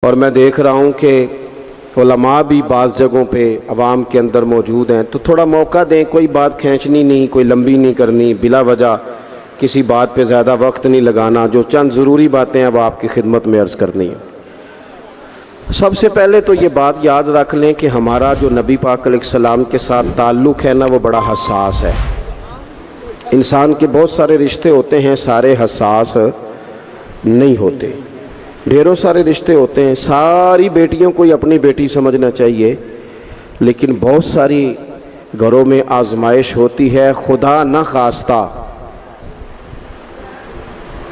और मैं देख रहा हूँ कि उलमा भी बाज़ जगहों पे अवाम के अंदर मौजूद हैं, तो थोड़ा मौका दें। कोई बात खींचनी नहीं, कोई लंबी नहीं करनी, बिला वजह किसी बात पे ज़्यादा वक्त नहीं लगाना। जो चंद ज़रूरी बातें अब आपकी खिदमत में अर्ज़ करनी है। सबसे पहले तो ये बात याद रख लें कि हमारा जो नबी पाक अलैहिस्सलाम के साथ ताल्लुक़ है ना, वो बड़ा हसास है। इंसान के बहुत सारे रिश्ते होते हैं, सारे हसास नहीं होते। ढेरों सारे रिश्ते होते हैं, सारी बेटियों को ही अपनी बेटी समझना चाहिए, लेकिन बहुत सारी घरों में आजमाइश होती है। खुदा न खास्ता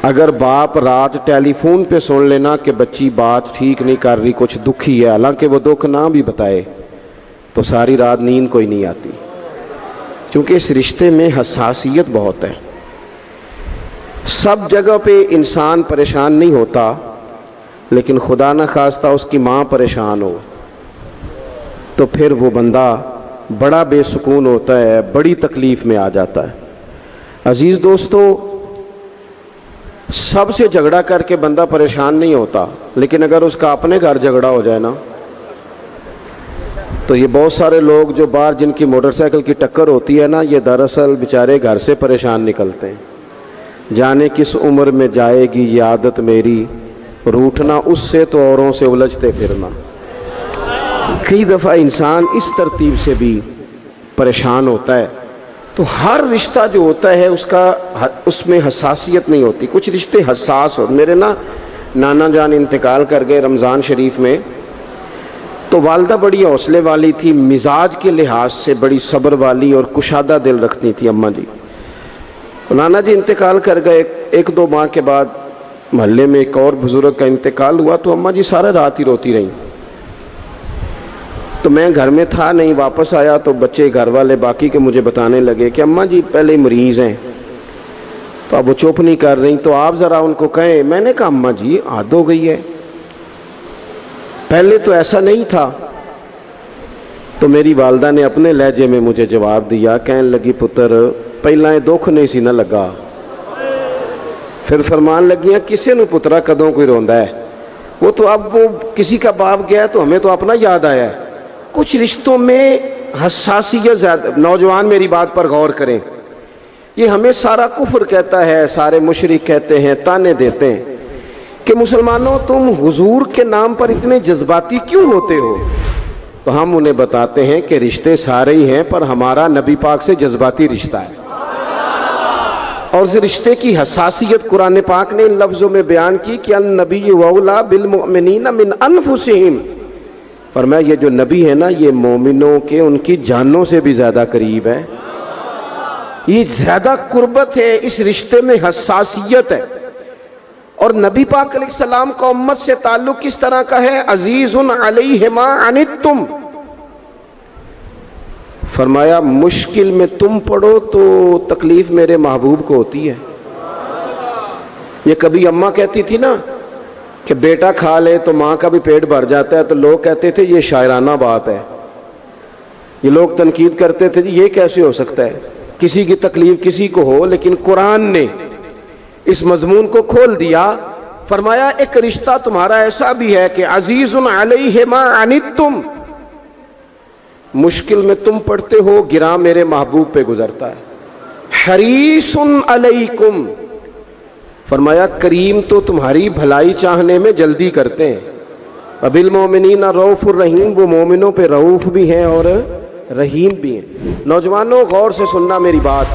अगर बाप रात टेलीफोन पे सुन लेना कि बच्ची बात ठीक नहीं कर रही, कुछ दुखी है, हालांकि वो दुख ना भी बताए, तो सारी रात नींद कोई नहीं आती, क्योंकि इस रिश्ते में हसासियत बहुत है। सब जगह पे इंसान परेशान नहीं होता, लेकिन खुदा न खास्ता उसकी माँ परेशान हो तो फिर वो बंदा बड़ा बेसुकून होता है, बड़ी तकलीफ़ में आ जाता है। अजीज़ दोस्तों, सबसे झगड़ा करके बंदा परेशान नहीं होता, लेकिन अगर उसका अपने घर झगड़ा हो जाए ना, तो ये बहुत सारे लोग जो बाहर जिनकी मोटरसाइकिल की टक्कर होती है ना, ये दरअसल बेचारे घर से परेशान निकलते हैं। जाने किस उम्र में जाएगी ये आदत मेरी, रूठना उससे तो औरों से उलझते फिरना। कई दफ़ा इंसान इस तरतीब से भी परेशान होता है। तो हर रिश्ता जो होता है उसमें हसासियत नहीं होती। कुछ रिश्ते हसास हो। मेरे नाना जान इंतकाल कर गए रमज़ान शरीफ में, तो वालदा बड़ी हौसले वाली थी, मिजाज के लिहाज से बड़ी सब्र वाली और कुशादा दिल रखती थी अम्मा जी। नाना जी इंतकाल कर गए, एक दो माह के बाद मोहल्ले में एक और बुजुर्ग का इंतकाल हुआ, तो अम्मा जी सारा रात ही रोती रहीं। तो मैं घर में था नहीं, वापस आया तो बच्चे घर वाले बाकी के मुझे बताने लगे कि अम्मा जी पहले मरीज़ हैं, तो अब वो चुप नहीं कर रही, तो आप ज़रा उनको कहें। मैंने कहा अम्मा जी आदत हो गई है, पहले तो ऐसा नहीं था। तो मेरी वालदा ने अपने लहजे में मुझे जवाब दिया, कहने लगी पुत्र पहला ये दुख नहीं सी ना लगा। फिर फरमान लगियाँ किसी ने पुत्रा कदों कोई रोंदा है, वो तो अब वो किसी का बाप गया तो हमें तो अपना याद आया है। कुछ रिश्तों में हसासियत ज़्यादा। नौजवान मेरी बात पर गौर करें, ये हमें सारा कुफ्र कहता है, सारे मुशरिक कहते हैं, ताने देते हैं कि मुसलमानों तुम हुजूर के नाम पर इतने जज्बाती क्यों होते हो। तो हम उन्हें बताते हैं कि रिश्ते सारे ही हैं, पर हमारा नबी पाक से जज्बाती रिश्ता है। और इस रिश्ते की हसासियत कुरान पाक ने इन लफ्ज़ों में बयान की कि अन-नबी औला बिल मुमिनीन मिन अनफुसिहिम। फरमाया ये जो नबी है ना, ये मोमिनों के उनकी जानों से भी ज़्यादा करीब है। ये ज़्यादा कुर्बत है, इस रिश्ते में हसासियत है। और नबी पाक अलैहिस्सलाम का उम्मत से ताल्लुक़ किस तरह का है, अजीज़ुन अलैहि मा अनित्तुम। फरमाया मुश्किल में तुम पड़ो तो तकलीफ मेरे महबूब को होती है। ये कभी अम्मा कहती थी ना कि बेटा खा ले तो माँ का भी पेट भर जाता है, तो लोग कहते थे ये शायराना बात है। ये लोग तनकीद करते थे ये कैसे हो सकता है, किसी की तकलीफ किसी को हो। लेकिन कुरान ने इस मजमून को खोल दिया। फरमाया एक रिश्ता तुम्हारा ऐसा भी है कि अजीजुन अलैहि मा अनित्तुम, मुश्किल में तुम पड़ते हो, गिरा मेरे महबूब पे गुजरता है। हरीसुन अलैकुम, फरमाया करीम तो तुम्हारी भलाई चाहने में जल्दी करते हैं। अबिल मोमिनीना रऊफुर रहीम, वो मोमिनों पे रऊफ भी हैं और रहीम भी हैं। नौजवानों गौर से सुनना मेरी बात,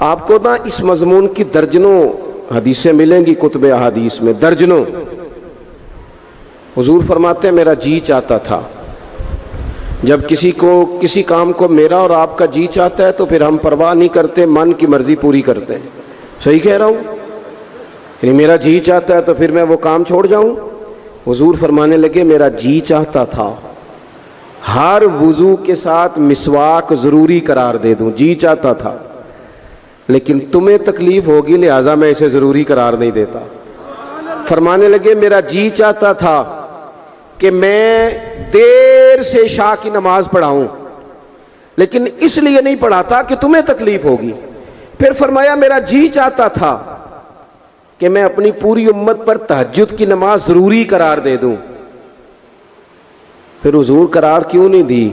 आपको ना इस मजमून की दर्जनों हदीसें मिलेंगी कुतुब अहादीस में, दर्जनों। हुजूर फरमाते मेरा जी चाहता था, जब किसी काम को मेरा और आपका जी चाहता है तो फिर हम परवाह नहीं करते, मन की मर्जी पूरी करते हैं। सही कह रहा हूँ? मेरा जी चाहता है तो फिर मैं वो काम छोड़ जाऊं? हुजूर फरमाने लगे मेरा जी चाहता था हर वुजू के साथ मिसवाक जरूरी करार दे दूं, जी चाहता था, लेकिन तुम्हें तकलीफ होगी लिहाजा मैं इसे जरूरी करार नहीं देता। फरमाने लगे मेरा जी चाहता था कि मैं देर से इशा की नमाज पढ़ाऊं, लेकिन इसलिए नहीं पढ़ाता कि तुम्हें तकलीफ होगी। फिर फरमाया मेरा जी चाहता था कि मैं अपनी पूरी उम्मत पर तहज्जुद की नमाज जरूरी करार दे दूं, फिर हुजूर करार क्यों नहीं दी?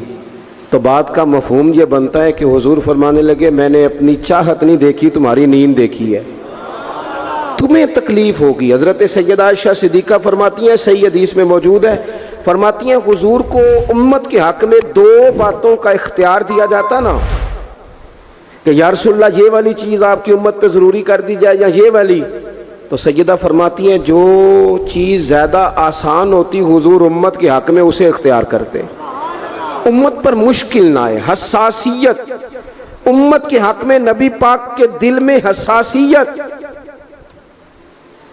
तो बात का मफहूम ये बनता है कि हुजूर फरमाने लगे, मैंने अपनी चाहत नहीं देखी, तुम्हारी नींद देखी है, तुम्हें तकलीफ होगी। हजरत सैयदा आयशा सिद्दीका फरमाती हैं, सही हदीस में मौजूद है, फरमाती हैं हुजूर को उम्मत के हक में दो बातों का इख्तियार दिया जाता ना, कि या रसूलल्लाह ये वाली चीज़ आपकी उम्मत पे ज़रूरी कर दी जाए या ये वाली, तो सैयदा फरमाती हैं जो चीज़ ज़्यादा आसान होती हुजूर उम्मत के हक में उसे इख्तियार करते, उम्मत पर मुश्किल ना आए। हसासियत, उम्मत के हक में नबी पाक के दिल में हसासियत।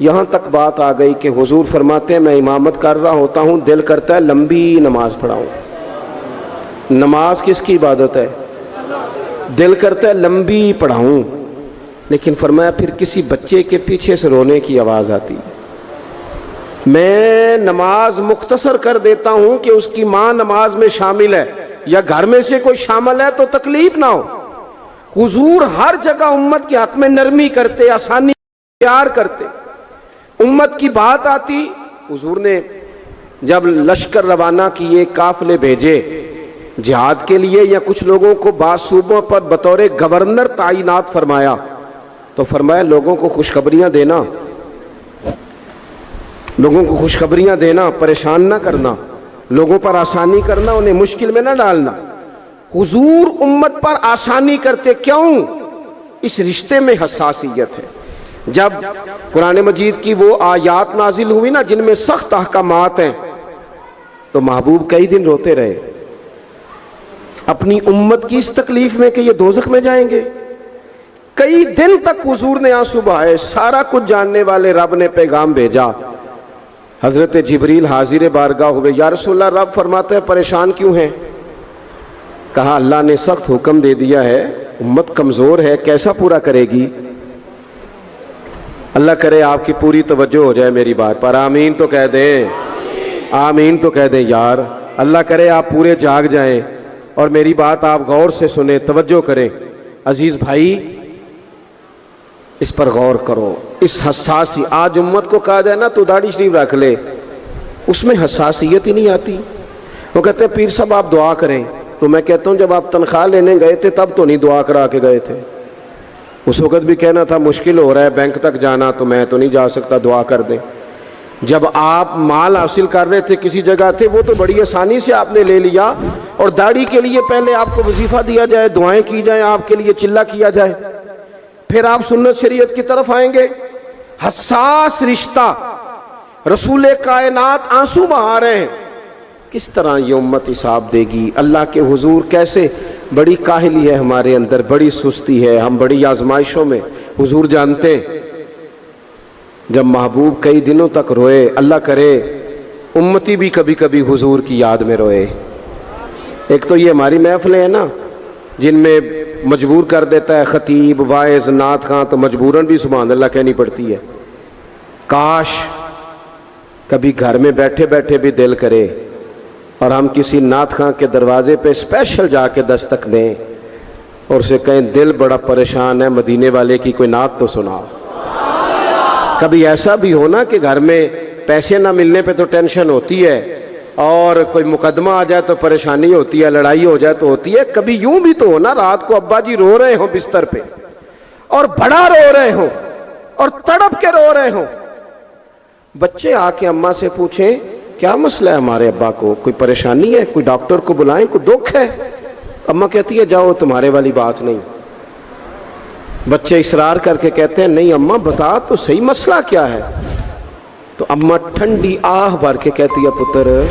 यहां तक बात आ गई कि हुजूर फरमाते हैं मैं इमामत कर रहा होता हूं, दिल करता है लंबी नमाज पढ़ाऊं। नमाज किसकी इबादत है? दिल करता है लंबी पढ़ाऊं, लेकिन फरमाया फिर किसी बच्चे के पीछे से रोने की आवाज आती, मैं नमाज मुख्तसर कर देता हूं कि उसकी मां नमाज में शामिल है या घर में से कोई शामिल है तो तकलीफ ना हो। हुजूर हर जगह उम्मत के हक में नरमी करते, आसानी प्यार करते। उम्मत की बात आती, हुजूर ने जब लश्कर रवाना किए, काफिले भेजे जिहाद के लिए, या कुछ लोगों को बाद सूबों पर बतौर गवर्नर तायिनात फरमाया, तो फरमाया लोगों को खुशखबरियां देना, लोगों को खुशखबरियां देना, परेशान ना करना, लोगों पर आसानी करना, उन्हें मुश्किल में ना डालना। हुजूर उम्मत पर आसानी करते, क्यों? इस रिश्ते में हसासियत है। जब कुरान मजीद की वो आयात नाजिल हुई ना जिनमें सख्त अहकामात हैं, तो महबूब कई दिन रोते रहे अपनी उम्मत की इस तकलीफ में कि ये दोज़ख में जाएंगे। कई दिन तक हुजूर ने आंसू बहाए। सारा कुछ जानने वाले रब ने पैगाम भेजा, हजरत जिब्रील हाजिर बारगाह हुए, या रसूलल्लाह रब फरमाते हैं परेशान क्यों है? कहा अल्लाह ने सख्त हुक्म दे दिया है, उम्मत कमजोर है, कैसा पूरा करेगी? अल्लाह करे आपकी पूरी तवज्जो हो जाए मेरी बात पर, आमीन तो कह दें, आमीन तो कह दें यार। अल्लाह करे आप पूरे जाग जाएं और मेरी बात आप गौर से सुने, तवज्जो करें। अजीज भाई, इस पर गौर करो। इस हसासी, आज उम्मत को कहा जाए ना तो दाढ़ी शरीफ रख ले, उसमें हसासियत ही नहीं आती। वो कहते हैं पीर साहब आप दुआ करें, तो मैं कहता हूं जब आप तनख्वाह लेने गए थे तब तो नहीं दुआ करा के गए थे। उस वक्त भी कहना था मुश्किल हो रहा है बैंक तक जाना, तो मैं तो नहीं जा सकता, दुआ कर दें। जब आप माल हासिल कर रहे थे, किसी जगह थे, वो तो बड़ी आसानी से आपने ले लिया, और दाढ़ी के लिए पहले आपको वजीफा दिया जाए, दुआएं की जाए, आपके लिए चिल्ला किया जाए, फिर आप सुन्नत शरीयत की तरफ आएंगे। हसास रिश्ता, रसूल कायनात आंसू बहा रहे हैं, किस तरह ये उम्मत हिसाब देगी अल्लाह के हुजूर? कैसे? बड़ी काहली है हमारे अंदर, बड़ी सुस्ती है, हम बड़ी आजमाइशों में। हुजूर जानते हैं जब महबूब कई दिनों तक रोए, अल्लाह करे उम्मती भी कभी कभी हुजूर की याद में रोए। एक तो ये हमारी महफिलें हैं ना जिनमें मजबूर कर देता है खतीब, वाइज, नात खां, तो मजबूरन भी सुभान अल्लाह कहनी पड़ती है। काश कभी घर में बैठे बैठे भी दिल करे और हम किसी नात खां के दरवाजे पे स्पेशल जाके दस्तक दें और उसे कहें दिल बड़ा परेशान है, मदीने वाले की कोई नात तो सुनाओ। कभी ऐसा भी हो ना कि घर में पैसे ना मिलने पे तो टेंशन होती है, और कोई मुकदमा आ जाए तो परेशानी होती है, लड़ाई हो जाए तो होती है। कभी यूं भी तो हो ना रात को अब्बा जी रो रहे हो बिस्तर पे, और बड़ा रो रहे हो और तड़प के रो रहे हो, बच्चे आके अम्मा से पूछें क्या मसला है हमारे अब्बा को, कोई परेशानी है, कोई डॉक्टर को बुलाएं, कोई दुख है? अम्मा कहती है जाओ तुम्हारे वाली बात नहीं। बच्चे इसरार करके कहते हैं नहीं अम्मा बता तो सही मसला क्या है। तो अम्मा ठंडी आह भर के कहती है पुत्र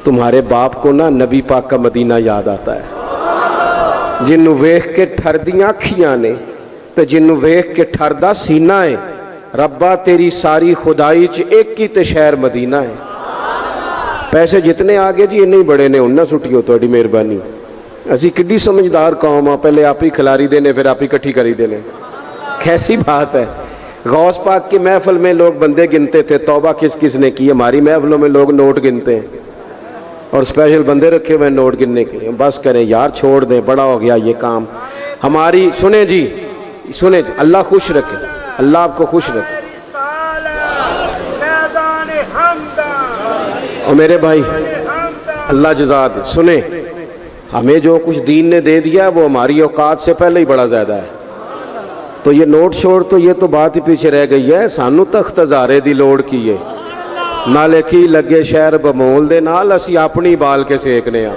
तुम्हारे बाप को ना नबी पाक का मदीना याद आता है, जिन्नू वेख के ठरदियां अखियां ने ते जिन्नू वेख के ठरदा सीना है। रब्बा तेरी सारी खुदाई च एक ही ते शहर मदीना है। पैसे जितने आ गए जी इन्ने ही बड़े ने, उन्ना सुटियो थोड़ी मेहरबानी। असी किड्डी समझदार कौम आ, पहले आप ही खिलारी देने फिर आप ही इकट्ठी करी देने, कैसी बात है। गौस पाक की महफिल में लोग बंदे गिनते थे, तौबा किस किस ने की। हमारी महफिलों में लोग नोट गिनते हैं और स्पेशल बंदे रखे हुए नोट गिनने के लिए। बस करें यार, छोड़ दें, बड़ा हो गया ये काम हमारी। सुने जी, सुने, अल्लाह खुश रखे, अल्लाह आपको खुश रखे। और मेरे भाई अल्लाह जज़ा दे। सुने, हमें जो कुछ दीन ने दे दिया वो हमारी औकात से पहले ही बड़ा ज़्यादा है। तो ये नोट छोड़ तो ये तो बात ही पीछे रह गई है। सानू तख्त हज़ारे दी लोड़ की है, नाले की लगे शहर बमोल दे नाल, असी अपनी बाल के सेकने आ,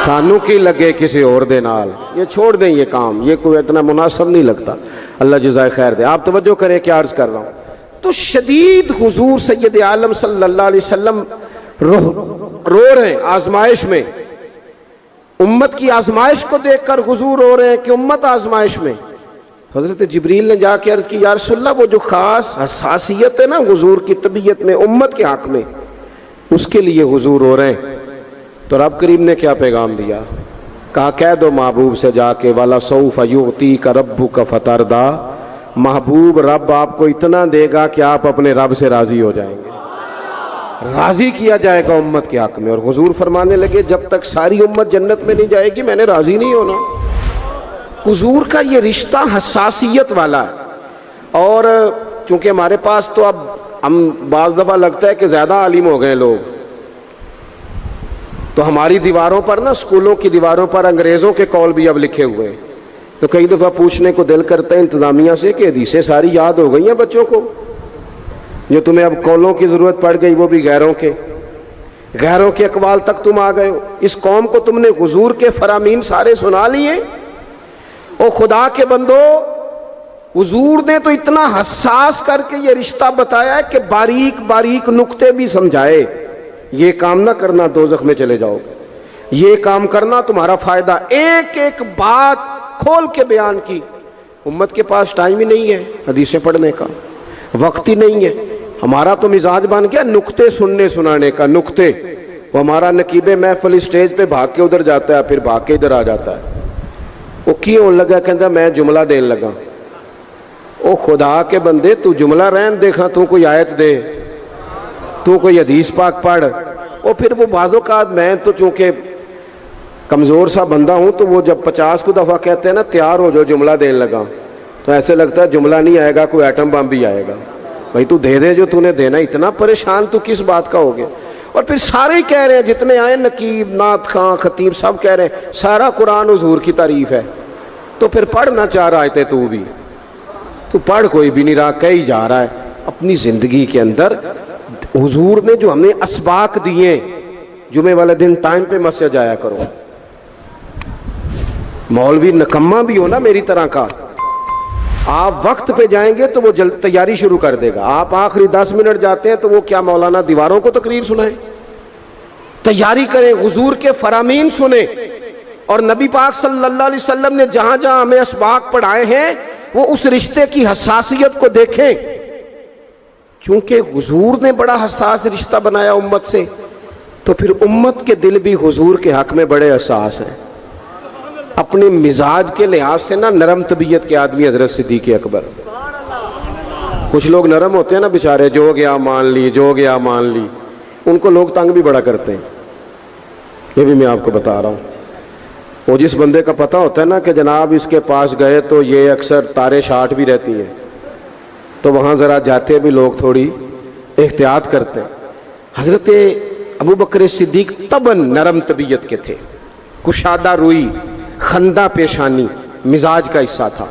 सानू की लगे किसी और दे नाल। ये छोड़ दें ये काम, ये कोई इतना मुनासिब नहीं लगता। अल्लाह जज़ाए खैर दे। आप तवज्जो करें क्या अर्ज़ कर रहा हूँ। तो शदीद हुजूर सैयद आलम सल्लल्लाहु अलैहि वसल्लम रो रहे हैं आजमाइश में। उम्मत की आजमाइश को देखकर हुजूर रो रहे हैं कि उम्मत आजमाइश में। हजरत जिब्रील ने जाके अर्ज की, या रसूलल्लाह वो जो खास हसासियत है ना हुजूर की तबीयत में उम्मत के हक में, उसके लिए हुजूर रो रहे हैं। तो रब करीम ने क्या पैगाम दिया? कहा कह दो महबूब से जाके, वाला सौफ युती का रब्बु का फतरदा, महबूब रब आपको इतना देगा कि आप अपने रब से राजी हो जाएंगे। राजी किया जाएगा उम्मत के हक में। और हुजूर फरमाने लगे जब तक सारी उम्मत जन्नत में नहीं जाएगी मैंने राजी नहीं होना। हुजूर का ये रिश्ता हसासियत वाला है। और चूंकि हमारे पास तो अब हम बाज़ दफ़ा लगता है कि ज़्यादा आलिम हो गए लोग, तो हमारी दीवारों पर ना, स्कूलों की दीवारों पर अंग्रेज़ों के कौल भी अब लिखे हुए हैं। तो कई दफ़ा पूछने को दिल करता है इंतज़ामिया से कि हदीसें सारी याद हो गई हैं बच्चों को, जो तुम्हें अब कौलों की ज़रूरत पड़ गई, वो भी गैरों के अकवाल तक तुम आ गए हो। इस कौम को तुमने हुजूर के फरामीन सारे सुना लिए। ओ खुदा के बंदो, हुजूर ने तो इतना हसास करके ये रिश्ता बताया है कि बारीक बारीक नुक्ते भी समझाए। ये काम ना करना दोज़ख में चले जाओगे, ये काम करना तुम्हारा फायदा। एक एक बात खोल के बयान की। उम्मत के पास टाइम ही नहीं है हदीसें पढ़ने का, वक्त ही नहीं है। हमारा तो मिजाज बन गया नुक्ते सुनने सुनाने का। नुक्ते, वो हमारा नकीबे महफिल स्टेज पे भाग के उधर जाता है, फिर भाग के इधर आ जाता है। वो क्यों लगा, कहता मैं जुमला देने लगा। ओ खुदा के बंदे, तू जुमला रहन देखा, तू कोई आयत दे, तू कोई हदीस पाक पढ़। और फिर वो बाज़ों का, मैं तो चूंकि कमज़ोर सा बंदा हूँ, तो वो जब 50 को दफ़ा कहते हैं ना तैयार हो जो जुमला देने लगा, तो ऐसे लगता है जुमला नहीं आएगा, कोई एटम बम भी आएगा। भाई तू दे दे जो तूने देना, इतना परेशान तू किस बात का हो गया। और फिर सारे ही कह रहे हैं, जितने आए नकीब नात खां खतीब सब कह रहे हैं सारा कुरान हुजूर की तारीफ है। तो फिर पढ़ना चाह रहा है तू भी, तू पढ़ कोई भी नहीं रहा, कही जा रहा है अपनी जिंदगी के अंदर। हुजूर ने जो हमें असबाक दिए, जुमे वाले दिन टाइम पे मस्जिद जाया करो। मौलवी नकम्मा भी हो ना मेरी तरह का, आप वक्त पे जाएंगे तो वो जल्द तैयारी शुरू कर देगा। आप आखिरी 10 मिनट जाते हैं तो वो क्या मौलाना दीवारों को तकरीर सुनाए? तैयारी करें, हुजूर के फरामीन सुने। और नबी पाक सल्लल्लाहु अलैहि वसल्लम ने जहां जहां हमें असबाक पढ़ाए हैं, वो उस रिश्ते की हसासियत को देखें। क्योंकि हुजूर ने बड़ा हसास रिश्ता बनाया उम्मत से, तो फिर उम्मत के दिल भी हुजूर के हक में बड़े हसास हैं। अपने मिजाज के लिहाज से ना नरम तबीयत के आदमी हजरत सिद्दीक़ अकबर। कुछ लोग नरम होते हैं ना बेचारे, जो गया मान ली, जो गया मान ली, उनको लोग तंग भी बड़ा करते हैं। ये भी मैं आपको बता रहा हूँ। वो जिस बंदे का पता होता है ना कि जनाब इसके पास गए तो ये अक्सर तारे शाट भी रहती हैं, तो वहाँ ज़रा जाते भी लोग थोड़ी एहतियात करते हैं। हजरत अबू बकर सिद्दीक़ तबन नरम तबीयत के थे, कुशादा रुई, खंदा पेशानी मिजाज का हिस्सा था।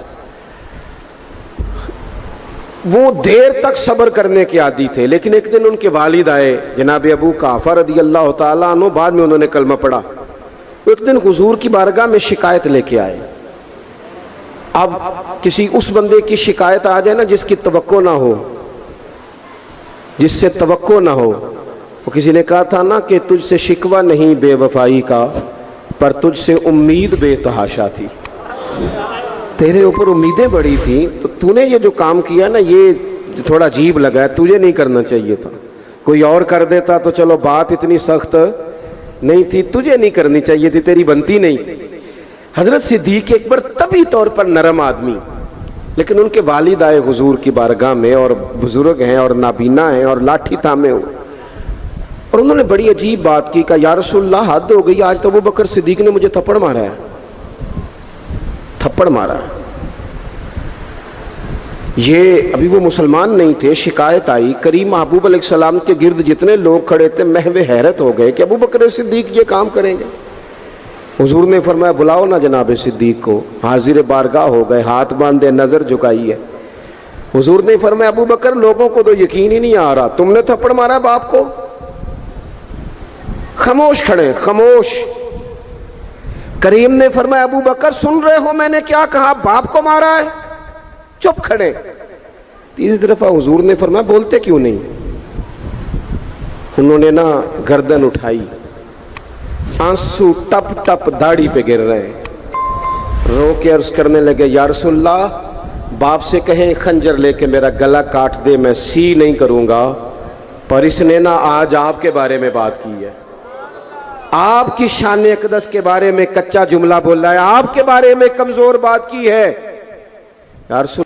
वो देर तक सब्र करने के आदी थे। लेकिन एक दिन उनके वालिद आए, जनाब अबू काफा रदी अल्लाह ताला अन्हु, बाद में उन्होंने कलमा पढ़ा। एक दिन हुजूर की बारगाह में शिकायत लेके आए। अब किसी उस बंदे की शिकायत आ जाए ना जिसकी तवक्को ना हो, जिससे तवक्को ना हो। वो किसी ने कहा था ना कि तुझसे शिकवा नहीं बेवफाई का, पर तुझसे उम्मीद बेतहाशा थी। तेरे ऊपर उम्मीदें बड़ी थी, तो तूने ये जो काम किया ना ये थोड़ा अजीब लगा है, तुझे नहीं करना चाहिए था। कोई और कर देता तो चलो बात इतनी सख्त नहीं थी, तुझे नहीं करनी चाहिए थी, तेरी बनती नहीं थी। हजरत सिद्दीक़ अकबर तभी तौर पर नरम आदमी, लेकिन उनके वालिद आए हुजूर की बारगाह में, और बुजुर्ग हैं और नाबीना हैं और लाठी थामे हुए, और उन्होंने बड़ी अजीब बात की। कहा या रसूलल्लाह हद हो गई, आज तो अबू बकर सिद्दीक़ ने मुझे थप्पड़ मारा है, थप्पड़ मारा है। ये अभी वो मुसलमान नहीं थे, शिकायत आई, करीम महबूब अलैहिस्सलाम के गिर्द जितने लोग खड़े थे महवे हैरत हो गए कि अबू बकर सिद्दीक ये काम करेंगे। हुजूर ने फरमाया बुलाओ ना जनाब सिद्दीक को। हाजिर बारगाह हो गए, हाथ बांधे, नजर झुकाई है। हुजूर ने फरमाया अबू बकर लोगों को तो यकीन ही नहीं आ रहा, तुमने थप्पड़ मारा बाप को? खामोश खड़े, खामोश। करीम ने फरमाया अबू बकर सुन रहे हो मैंने क्या कहा, बाप को मारा है? चुप खड़े। तीसरी दफा हुजूर ने फरमाया बोलते क्यों नहीं? उन्होंने ना गर्दन उठाई, आंसू टप टप दाढ़ी पे गिर रहे, रो के अर्ज करने लगे या रसूलल्लाह बाप से कहें खंजर लेके मेरा गला काट दे, मैं सी नहीं करूंगा। पर इसने ना आज आपके बारे में बात की है, आपकी शान अक़दस के बारे में कच्चा जुमला बोला है, आपके बारे में कमजोर बात की है। यार